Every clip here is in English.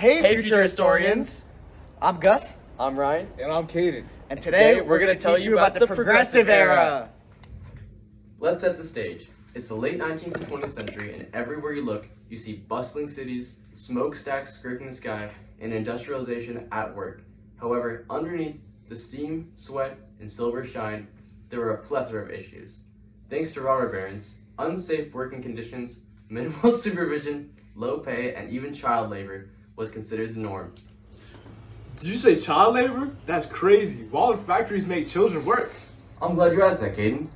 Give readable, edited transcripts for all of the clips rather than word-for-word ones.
Hey, future historians! I'm Gus, I'm Ryan. And I'm Caden. and today we're going to tell you about the Progressive Era. Let's set the stage. It's the late 19th and 20th century, and everywhere you look, you see bustling cities, smokestacks skirting the sky, and industrialization at work. However, underneath the steam, sweat, and silver shine, there were a plethora of issues. Thanks to robber barons, unsafe working conditions, minimal supervision, low pay, and even child labor was considered the norm. Did you say child labor? That's crazy. Why would factories make children work? I'm glad you asked that, Caden.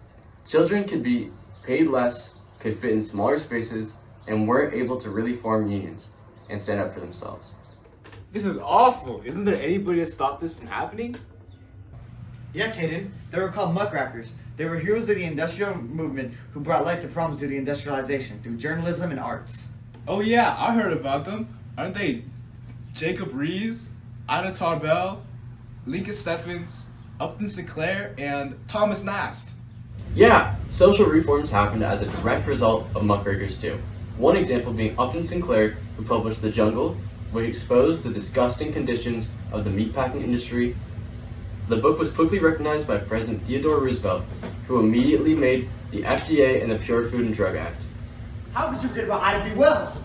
Children could be paid less, could fit in smaller spaces, and weren't able to really form unions and stand up for themselves. This is awful. Isn't there anybody to stop this from happening? Yeah, Caden, they were called muckrakers. They were heroes of the industrial movement who brought light to problems due to industrialization through journalism and arts. Oh yeah, I heard about them. Aren't they Jacob Rees, Ida Tarbell, Lincoln Steffens, Upton Sinclair, and Thomas Nast? Yeah, social reforms happened as a direct result of muckrakers too. One example being Upton Sinclair, who published The Jungle, which exposed the disgusting conditions of the meatpacking industry. The book was quickly recognized by President Theodore Roosevelt, who immediately made the FDA and the Pure Food and Drug Act. How could you forget about Ida B. Wells?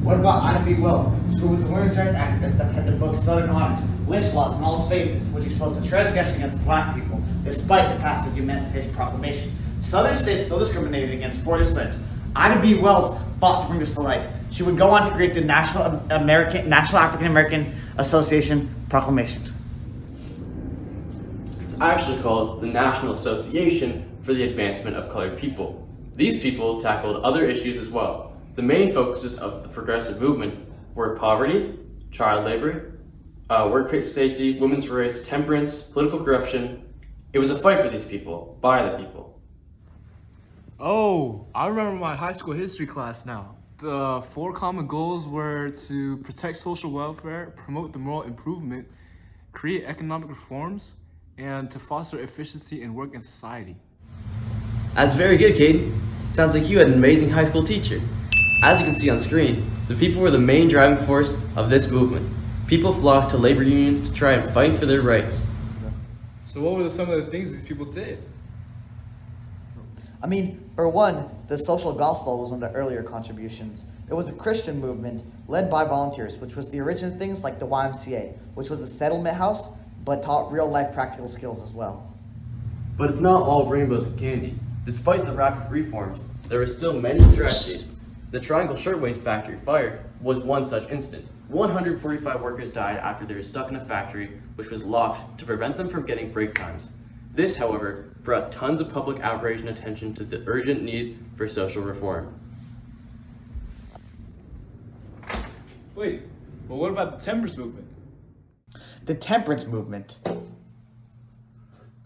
What about Ida B. Wells, who was a women's rights activist that penned the book Southern Honors, Lynch Laws in All Spaces, which exposed the transgression against black people despite the passage of the Emancipation Proclamation. Southern states still discriminated against border slaves. Ida B. Wells fought to bring this to light. She would go on to create the National African American Association Proclamation. It's actually called the National Association for the Advancement of Colored People. These people tackled other issues as well. The main focuses of the progressive movement were poverty, child labor, workplace safety, women's rights, temperance, political corruption. It was a fight for these people, by the people. Oh, I remember my high school history class now. The 4 common goals were to protect social welfare, promote the moral improvement, create economic reforms, and to foster efficiency in work and society. That's very good, Caden. Sounds like you had an amazing high school teacher. As you can see on screen, the people were the main driving force of this movement. People flocked to labor unions to try and fight for their rights. So what were some of the things these people did? I mean, for one, the social gospel was one of the earlier contributions. It was a Christian movement led by volunteers, which was the origin of things like the YMCA, which was a settlement house, but taught real-life practical skills as well. But it's not all rainbows and candy. Despite the rapid reforms, there were still many tragedies. The Triangle Shirtwaist Factory fire was one such incident. 145 workers died after they were stuck in a factory which was locked to prevent them from getting break times. This, however, brought tons of public outrage and attention to the urgent need for social reform. Wait, but what about the temperance movement? The temperance movement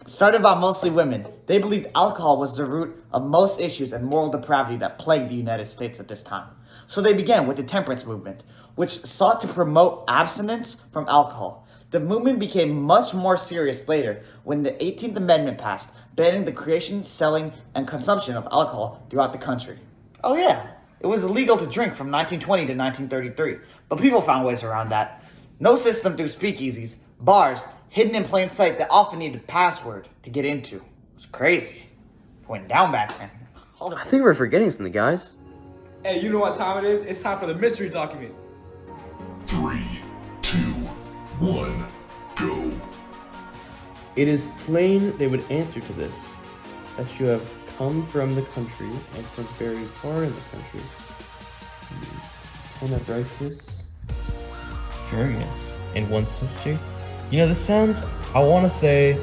started by mostly women. They believed alcohol was the root of most issues and moral depravity that plagued the United States at this time. So they began with the temperance movement, which sought to promote abstinence from alcohol. The movement became much more serious later when the 18th Amendment passed, banning the creation, selling, and consumption of alcohol throughout the country. Oh yeah, it was illegal to drink from 1920 to 1933, but people found ways around that. No system through speakeasies, bars, hidden in plain sight that often needed a password to get into. It was crazy. It went down back then. I think we're forgetting something, guys. Hey, you know what time it is? It's time for the mystery document. 3, 2, 1, go. It is plain they would answer to this, that you have come from the country and from very far in the country. Can I write this? Curious. And one sister? You know, this sounds, I want to say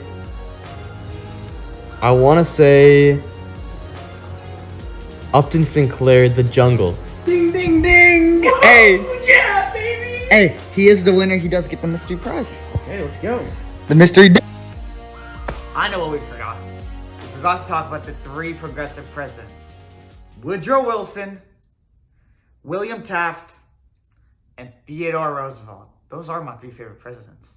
Upton Sinclair, The Jungle. Ding, ding, ding! Hey! Yeah, baby! Hey, he is the winner. He does get the mystery prize. Okay, let's go. The mystery. I know what we forgot. We forgot to talk about the 3 progressive presidents: Woodrow Wilson, William Taft, and Theodore Roosevelt. Those are my 3 favorite presidents.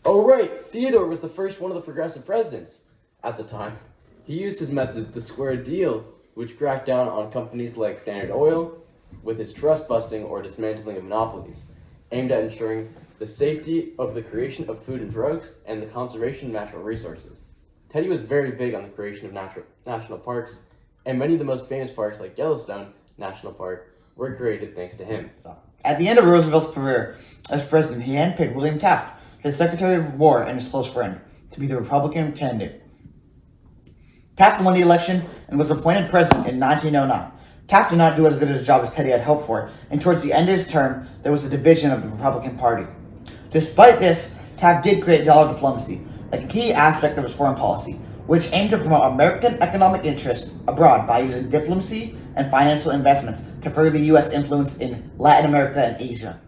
Oh right, Theodore was the first one of the progressive presidents at the time. He used his method, the square deal, which cracked down on companies like Standard Oil with his trust busting or dismantling of monopolies, aimed at ensuring the safety of the creation of food and drugs and the conservation of natural resources. Teddy was very big on the creation of national parks, and many of the most famous parks, like Yellowstone National Park, were created thanks to him. At the end of Roosevelt's career as president, he handpicked William Taft, his Secretary of War and his close friend, to be the Republican candidate. Taft won the election and was appointed president in 1909. Taft did not do as good a job as Teddy had hoped for, and towards the end of his term, there was a division of the Republican Party. Despite this, Taft did create dollar diplomacy, a key aspect of his foreign policy, which aimed to promote American economic interests abroad by using diplomacy and financial investments to further the U.S. influence in Latin America and Asia.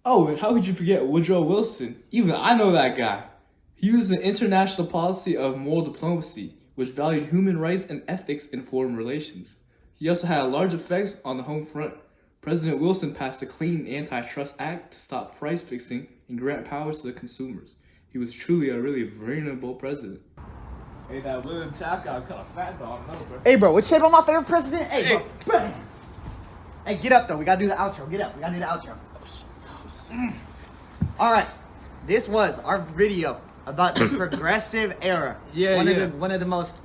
Oh, and how could you forget Woodrow Wilson? Even I know that guy. He used the international policy of moral diplomacy, which valued human rights and ethics in foreign relations. He also had large effects on the home front. President Wilson passed a clean antitrust act to stop price fixing and grant powers to the consumers. He was truly a really vulnerable president. Hey, that William Taft guy was kind of fat, though. I don't know, bro. Hey, bro, what's about my favorite president? Hey, bro. Bam. Hey, get up, though. We gotta do the outro. Get up. We gotta do the outro. All right. This was our video about the progressive era. One of the most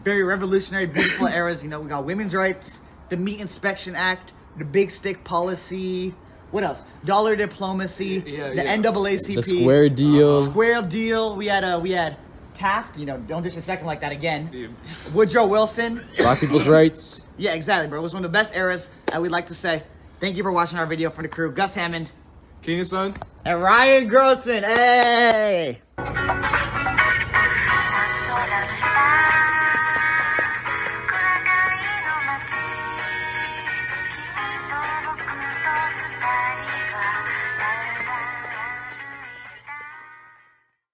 very revolutionary, beautiful eras. You know, we got women's rights, the Meat Inspection Act, the Big Stick Policy. What else? Dollar diplomacy, the NAACP, The Square Deal. Square Deal. We had Taft. You know, don't disrespect him like that again. Woodrow Wilson. Black people's rights. Yeah, exactly, bro. It was one of the best eras. And we'd like to say thank you for watching our video. For the crew, Gus Hammond, King and Son. and Ryan Grossman. Hey.